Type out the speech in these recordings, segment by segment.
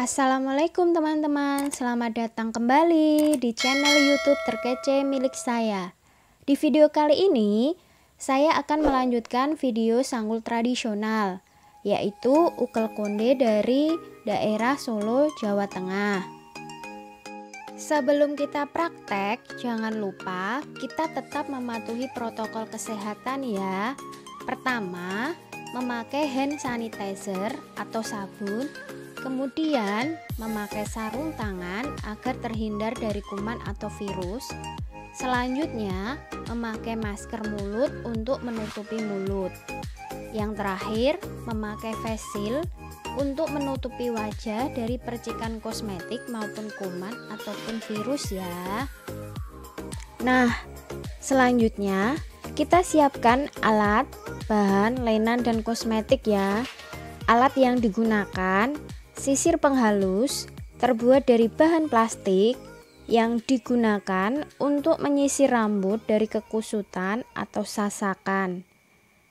Assalamualaikum teman-teman, selamat datang kembali di channel YouTube terkece milik saya. Di video kali ini, saya akan melanjutkan video sanggul tradisional, yaitu ukel konde dari daerah Solo, Jawa Tengah. Sebelum kita praktek, jangan lupa kita tetap mematuhi protokol kesehatan ya. Pertama, memakai hand sanitizer atau sabun. Kemudian memakai sarung tangan agar terhindar dari kuman atau virus. Selanjutnya memakai masker mulut untuk menutupi mulut. Yang terakhir memakai face shield untuk menutupi wajah dari percikan kosmetik maupun kuman ataupun virus ya. Nah, selanjutnya kita siapkan alat, bahan, lainan dan kosmetik ya. Alat yang digunakan sisir penghalus terbuat dari bahan plastik yang digunakan untuk menyisir rambut dari kekusutan atau sasakan.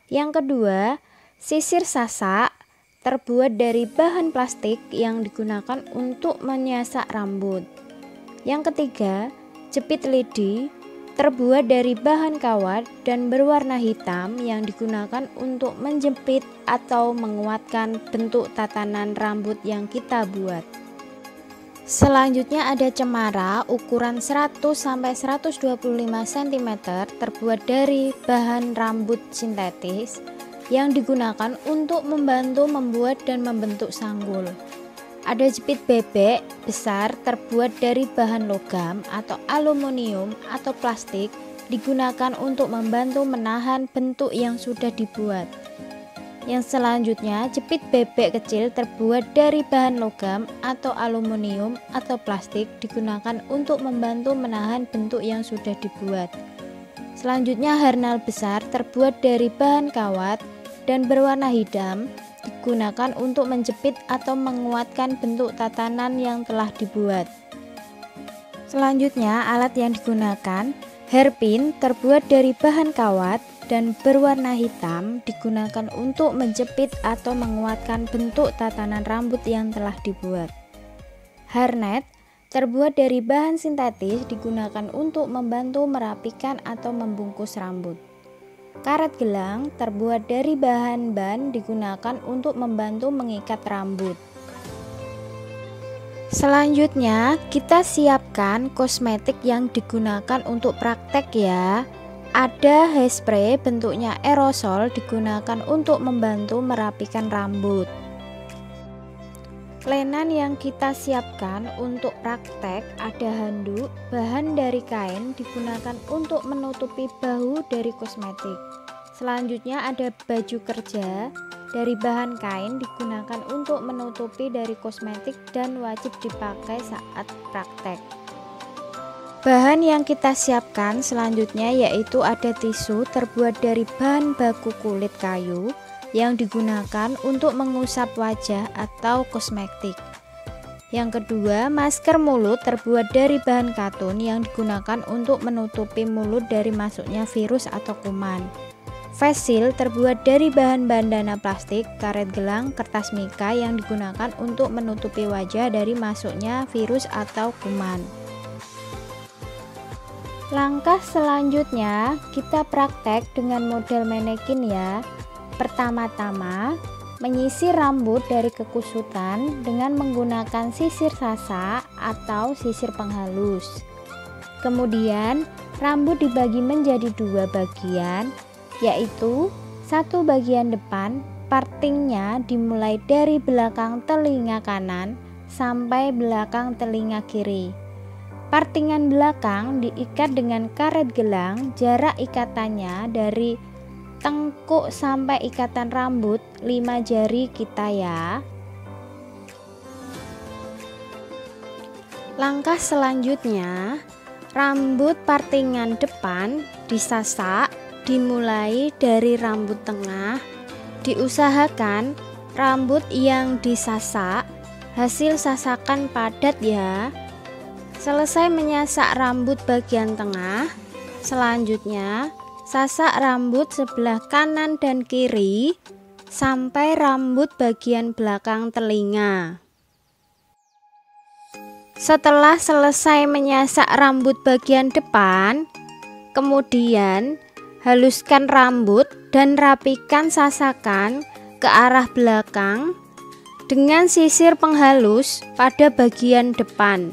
Yang kedua, sisir sasak terbuat dari bahan plastik yang digunakan untuk menyasak rambut. Yang ketiga, jepit lidi terbuat dari bahan kawat dan berwarna hitam yang digunakan untuk menjepit atau menguatkan bentuk tatanan rambut yang kita buat. Selanjutnya ada cemara ukuran 100-125 cm terbuat dari bahan rambut sintetis yang digunakan untuk membantu membuat dan membentuk sanggul. Ada jepit bebek besar terbuat dari bahan logam atau aluminium atau plastik digunakan untuk membantu menahan bentuk yang sudah dibuat. Yang selanjutnya jepit bebek kecil terbuat dari bahan logam atau aluminium atau plastik digunakan untuk membantu menahan bentuk yang sudah dibuat. Selanjutnya harnal besar terbuat dari bahan kawat dan berwarna hitam digunakan untuk menjepit atau menguatkan bentuk tatanan yang telah dibuat. Selanjutnya alat yang digunakan hairpin terbuat dari bahan kawat dan berwarna hitam digunakan untuk menjepit atau menguatkan bentuk tatanan rambut yang telah dibuat. Hairnet terbuat dari bahan sintetis digunakan untuk membantu merapikan atau membungkus rambut. Karet gelang terbuat dari bahan ban digunakan untuk membantu mengikat rambut. Selanjutnya kita siapkan kosmetik yang digunakan untuk praktek ya. Ada hairspray bentuknya aerosol digunakan untuk membantu merapikan rambut. Lainan yang kita siapkan untuk praktek ada handuk, bahan dari kain digunakan untuk menutupi bahu dari kosmetik. Selanjutnya ada baju kerja dari bahan kain digunakan untuk menutupi dari kosmetik dan wajib dipakai saat praktek. Bahan yang kita siapkan selanjutnya yaitu ada tisu terbuat dari bahan baku kulit kayu yang digunakan untuk mengusap wajah atau kosmetik. Yang kedua, masker mulut terbuat dari bahan katun yang digunakan untuk menutupi mulut dari masuknya virus atau kuman. Face shield terbuat dari bahan bandana plastik, karet gelang, kertas mika yang digunakan untuk menutupi wajah dari masuknya virus atau kuman. Langkah selanjutnya kita praktek dengan model manekin ya. Pertama-tama, menyisir rambut dari kekusutan dengan menggunakan sisir sasak atau sisir penghalus. Kemudian, rambut dibagi menjadi dua bagian, yaitu satu bagian depan, partingnya dimulai dari belakang telinga kanan sampai belakang telinga kiri. Partingan belakang diikat dengan karet gelang, jarak ikatannya dari tengkuk sampai ikatan rambut 5 jari kita ya. Langkah selanjutnya, rambut partingan depan disasak dimulai dari rambut tengah. Diusahakan rambut yang disasak hasil sasakan padat ya. Selesai menyasak rambut bagian tengah, selanjutnya sasak rambut sebelah kanan dan kiri sampai rambut bagian belakang telinga. Setelah selesai menyasak rambut bagian depan, kemudian haluskan rambut dan rapikan sasakan ke arah belakang dengan sisir penghalus pada bagian depan.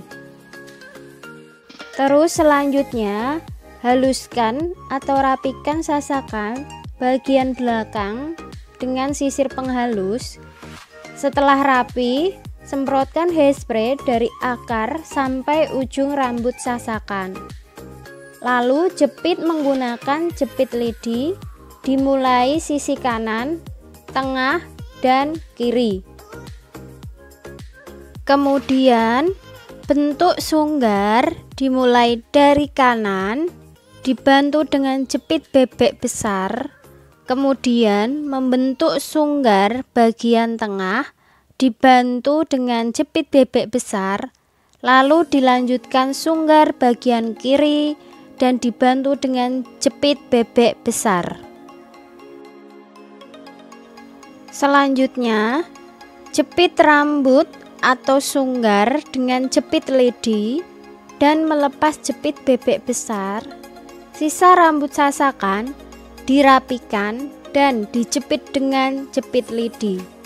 Terus selanjutnya haluskan atau rapikan sasakan bagian belakang dengan sisir penghalus. Setelah rapi, semprotkan hairspray dari akar sampai ujung rambut sasakan. Lalu jepit menggunakan jepit lidi, dimulai sisi kanan, tengah, dan kiri. Kemudian bentuk sunggar dimulai dari kanan, dibantu dengan jepit bebek besar, kemudian membentuk sunggar bagian tengah, dibantu dengan jepit bebek besar, lalu dilanjutkan sunggar bagian kiri dan dibantu dengan jepit bebek besar. Selanjutnya, jepit rambut atau sunggar dengan jepit lidi dan melepas jepit bebek besar. Sisa rambut sasakan dirapikan dan dijepit dengan jepit lidi.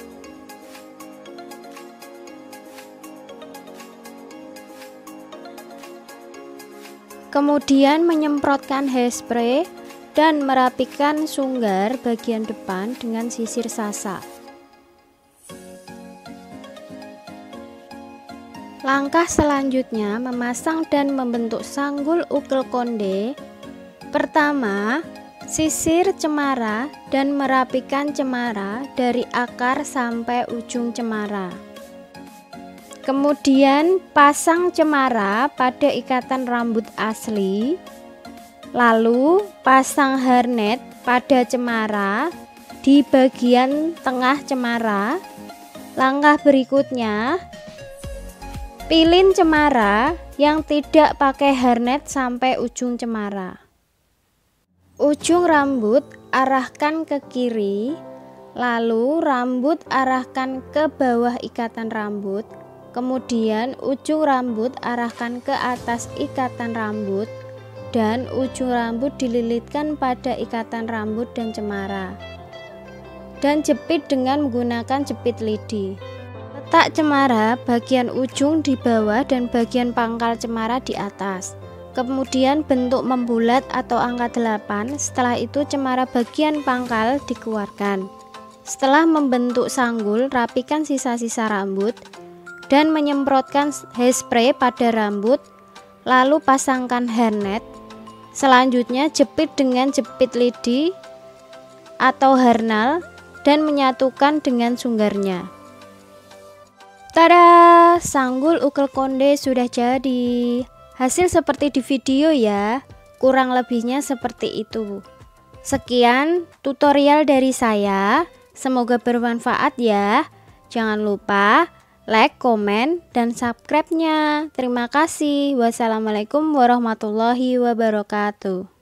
Kemudian menyemprotkan hairspray dan merapikan sunggar bagian depan dengan sisir sasak. Langkah selanjutnya memasang dan membentuk sanggul ukel konde. Pertama, sisir cemara dan merapikan cemara dari akar sampai ujung cemara. Kemudian pasang cemara pada ikatan rambut asli. Lalu pasang hairnet pada cemara di bagian tengah cemara. Langkah berikutnya, pilin cemara yang tidak pakai hairnet sampai ujung cemara. Ujung rambut arahkan ke kiri, lalu rambut arahkan ke bawah ikatan rambut. Kemudian ujung rambut arahkan ke atas ikatan rambut dan ujung rambut dililitkan pada ikatan rambut dan cemara. Dan jepit dengan menggunakan jepit lidi. Letak cemara bagian ujung di bawah dan bagian pangkal cemara di atas. Kemudian bentuk membulat atau angka 8. Setelah itu cemara bagian pangkal dikeluarkan. Setelah membentuk sanggul, rapikan sisa-sisa rambut dan menyemprotkan hairspray pada rambut, lalu pasangkan hairnet. Selanjutnya jepit dengan jepit lidi atau hairnal dan menyatukan dengan sunggarnya. Tada! Sanggul ukel konde sudah jadi. Hasil seperti di video ya, kurang lebihnya seperti itu. Sekian tutorial dari saya, semoga bermanfaat ya. Jangan lupa like, komen, dan subscribe-nya. Terima kasih. Wassalamualaikum warahmatullahi wabarakatuh.